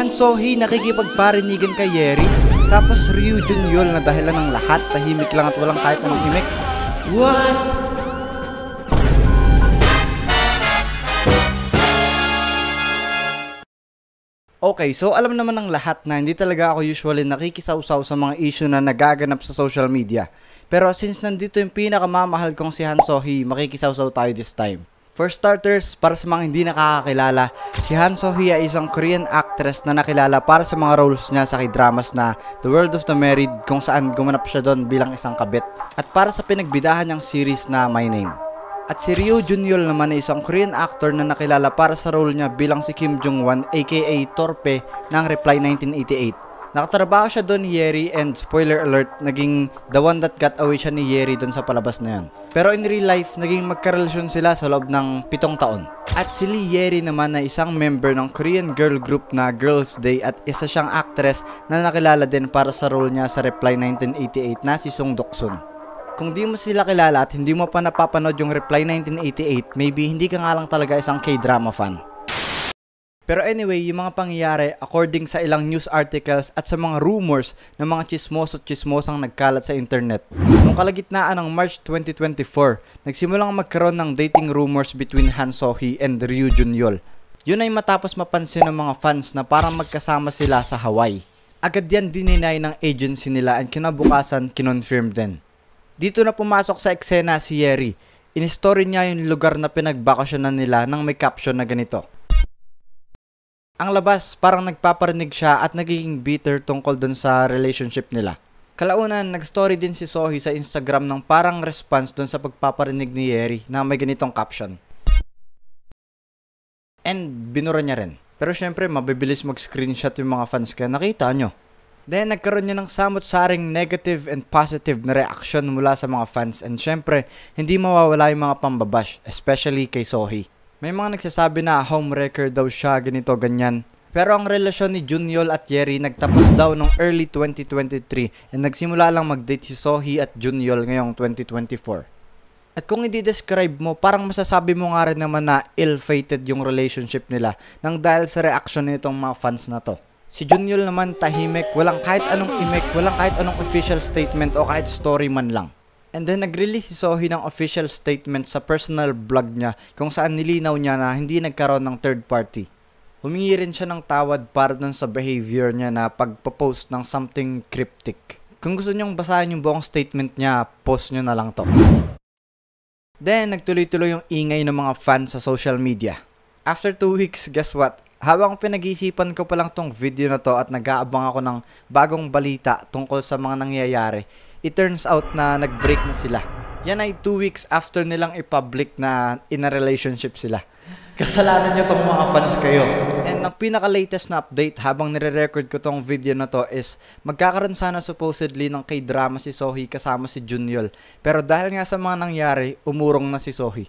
Han So-hee nakikipagparinigan kay Yeri, tapos Ryu Jun-yeol na dahilan ng lahat, tahimik lang at walang kahit anong imik. What? Okay, so alam naman ng lahat na hindi talaga ako usually nakikisawsaw sa mga issue na nagaganap sa social media. Pero since nandito yung pinakamamahal kong si Han So-hee, makikisawsaw tayo this time. For starters, para sa mga hindi nakakakilala, si Han So-hee ay isang Korean actress na nakilala para sa mga roles niya sa k-dramas na The World of the Married, kung saan gumanap siya doon bilang isang kabit, at para sa pinagbidahan niyang series na My Name. At si Ryu Jun-yeol naman ay isang Korean actor na nakilala para sa role niya bilang si Kim Jong-won aka Torpe ng Reply 1988. Nakatrabaho siya doon ni Yeri and spoiler alert, naging the one that got away siya ni Yeri doon sa palabas na yun. Pero in real life, naging magkarelasyon sila sa loob ng 7 taon. At si Lee Yeri naman ay isang member ng Korean girl group na Girls' Day at isa siyang actress na nakilala din para sa role niya sa Reply 1988 na si Song Dok-sun. Kung di mo sila kilala at hindi mo pa napapanood yung Reply 1988, maybe hindi ka nga lang talaga isang K-drama fan. Pero anyway, yung mga pangyayari according sa ilang news articles at sa mga rumors ng mga chismoso at chismosang nagkalat sa internet. Noong kalagitnaan ng March 2024, nagsimulang magkaroon ng dating rumors between Han So-hee and Ryu Jun-yeol. Yun ay matapos mapansin ng mga fans na parang magkasama sila sa Hawaii. Agad yan dininay ng agency nila at kinabukasan kinonfirm din. Dito na pumasok sa eksena si Yeri. In-story niya yung lugar na pinagbakasyonan nila nang may caption na ganito. Ang labas, parang nagpaparinig siya at nagiging bitter tungkol dun sa relationship nila. Kalaunan, nag-story din si So-hee sa Instagram ng parang response dun sa pagpaparinig ni Yeri na may ganitong caption. And binura niya rin. Pero syempre, mabibilis mag-screenshot yung mga fans kaya nakita nyo. Then, nagkaroon niya ng samot-saring negative and positive na reaction mula sa mga fans and syempre, hindi mawawala yung mga pambabash, especially kay So-hee. May mga nagsasabi na homewrecker daw siya, ganito, ganyan. Pero ang relasyon ni Jun-yeol at Yeri nagtapos daw noong early 2023 and nagsimula lang mag-date si So-hee at Jun-yeol ngayong 2024. At kung i-describe mo, parang masasabi mo nga rin naman na ill-fated yung relationship nila nang dahil sa reaction nitong mga fans na to. Si Jun-yeol naman tahimik, walang kahit anong imik, walang kahit anong official statement o kahit story man lang. And then nag-release si So-hee ng official statement sa personal blog niya kung saan nilinaw niya na hindi nagkaroon ng third party. Humingi rin siya ng tawad para dun sa behavior niya na pagpo-post ng something cryptic. Kung gusto niyong basahin yung buong statement niya, post niyo na lang to. Then nagtuloy-tuloy yung ingay ng mga fans sa social media. After 2 weeks, guess what? Habang pinag-iisipan ko pa lang tong video na to at nag-aabang ako ng bagong balita tungkol sa mga nangyayari, it turns out na nag-break na sila. Yan ay 2 weeks after nilang i-public na in a relationship sila. Kasalanan nyo tong mga fans kayo. And ang pinaka-latest na update habang nire-record ko tong video na to is magkakaroon sana supposedly ng K-drama si So-hee kasama si Jun-yeol. Pero dahil nga sa mga nangyari, umurong na si So-hee.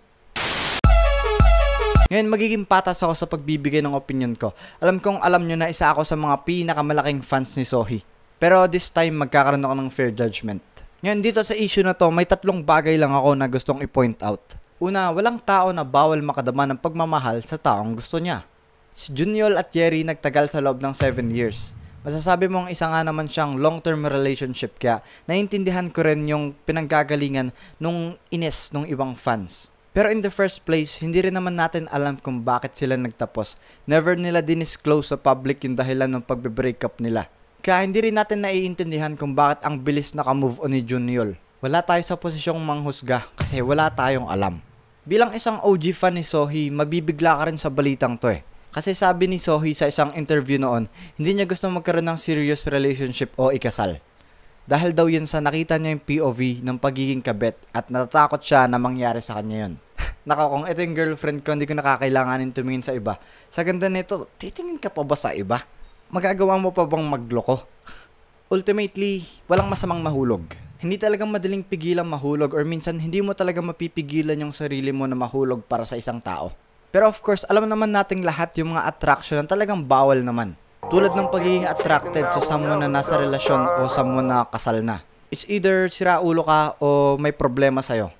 Ngayon, magiging patas ako sa pagbibigay ng opinion ko. Alam kong alam nyo na isa ako sa mga pinakamalaking fans ni So-hee. Pero this time, magkakaroon ako ng fair judgment. Ngayon, dito sa issue na to, may 3 bagay lang ako na gustong i-point out. Una, walang tao na bawal makadama ng pagmamahal sa taong gusto niya. Si Jun-yeol at Yeri nagtagal sa loob ng 7 years. Masasabi mong isa nga naman siyang long-term relationship kaya naiintindihan ko rin yung pinanggagalingan nung ines nung ibang fans. Pero in the first place, hindi rin naman natin alam kung bakit sila nagtapos. Never nila dinisclose sa public yung dahilan ng pagbe-breakup nila. Kaya hindi rin natin naiintindihan kung bakit ang bilis naka-move on ni Jun-yeol. Wala tayo sa posisyong manghusga kasi wala tayong alam. Bilang isang OG fan ni So-hee, mabibigla ka rin sa balitang to eh. Kasi sabi ni So-hee sa isang interview noon, hindi niya gusto magkaroon ng serious relationship o ikasal. Dahil daw yun sa nakita niya yung POV ng pagiging kabet at natatakot siya na mangyari sa kanya yun. Naka, kung ito yung girlfriend ko, hindi ko nakakailanganin tumingin sa iba. Sa ganda nito, titingin ka pa ba sa iba? Magagawa mo pa bang magloko? Ultimately, walang masamang mahulog. Hindi talagang madaling pigilang mahulog or minsan hindi mo talaga mapipigilan yung sarili mo na mahulog para sa isang tao. Pero of course, alam naman nating lahat yung mga attraction na talagang bawal naman. Tulad ng pagiging attracted sa someone na nasa relasyon o someone na kasal na. It's either sira ulo ka o may problema sa'yo.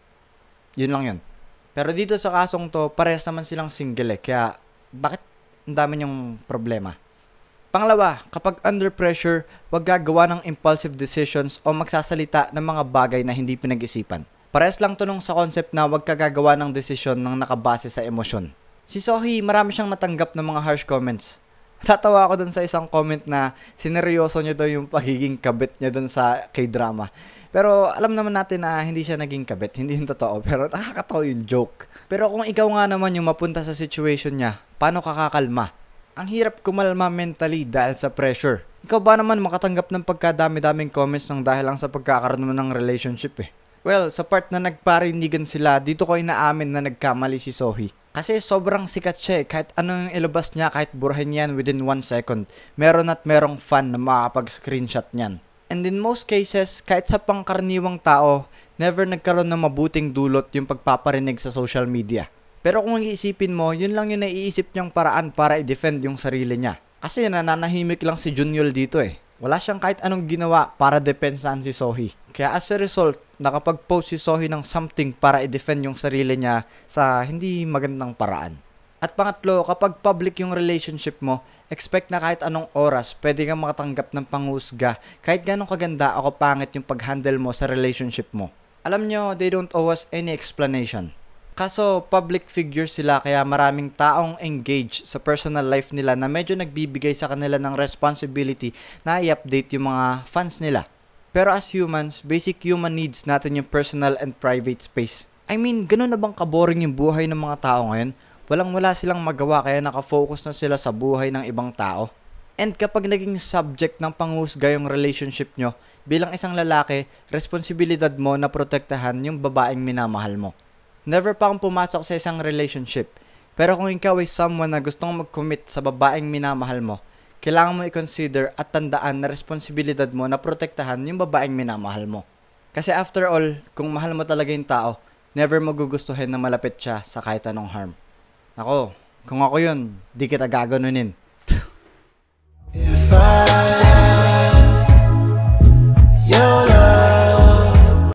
Yun lang yun. Pero dito sa kasong to, parehas naman silang single eh. Kaya bakit ang dami niyong problema? Pangalawa, kapag under pressure, huwag gagawa ng impulsive decisions o magsasalita ng mga bagay na hindi pinag-isipan. Parehas lang tunong sa concept na huwag ka gagawa ng desisyon ng nakabase sa emosyon. Si Sohee, marami siyang natanggap ng mga harsh comments. Tatawa ako dun sa isang comment na sineryoso niya daw yung pagiging kabit niya dun sa K-drama. Pero alam naman natin na hindi siya naging kabit, hindi yung totoo, pero nakakatawa yung joke. Pero kung ikaw nga naman yung mapunta sa situation niya, paano ka kakalma? Ang hirap kumalma mentally dahil sa pressure. Ikaw ba naman makatanggap ng pagkadami-daming comments ng dahil lang sa pagkakaroon mo ng relationship eh? Well, sa part na nagparinigan sila, dito ko inaamin na nagkamali si Sohee. Kasi sobrang sikat siya eh, kahit anong ilabas niya, kahit burahin yan within 1 second, meron at merong fan na makakapag-screenshot niyan. And in most cases, kahit sa pangkaraniwang tao, never nagkaroon ng mabuting dulot yung pagpaparinig sa social media. Pero kung iisipin mo, yun lang yung naiisip niyang paraan para i-defend yung sarili niya. Kasi nananahimik lang si Junyul dito eh. Wala siyang kahit anong ginawa para depensahan si Sohee. Kaya as a result, nakapag-post si Sohee ng something para i-defend yung sarili niya sa hindi magandang paraan. At pangatlo, kapag public yung relationship mo, expect na kahit anong oras pwede kang makatanggap ng panghusga kahit ganong kaganda o kapangit yung pag-handle mo sa relationship mo. Alam nyo, they don't owe us any explanation. Kaso public figure sila kaya maraming taong engage sa personal life nila na medyo nagbibigay sa kanila ng responsibility na i-update yung mga fans nila. Pero as humans, basic human needs natin yung personal and private space. I mean, ganun na bang kaboring yung buhay ng mga tao ngayon? Walang-wala silang magawa kaya nakafocus na sila sa buhay ng ibang tao. And kapag naging subject ng panghusga yung relationship nyo, bilang isang lalaki, responsibilidad mo na protektahan yung babaeng minamahal mo. Never pa akong pumasok sa isang relationship. Pero kung ikaw ay someone na gustong mag-commit sa babaeng minamahal mo, kailangan mo i-consider at tandaan na responsibilidad mo na protektahan yung babaeng minamahal mo. Kasi after all, kung mahal mo talaga yung tao, never mo gugustuhin na malapit siya sa kahit anong harm. Ako, kung ako yun, di kita gaganunin.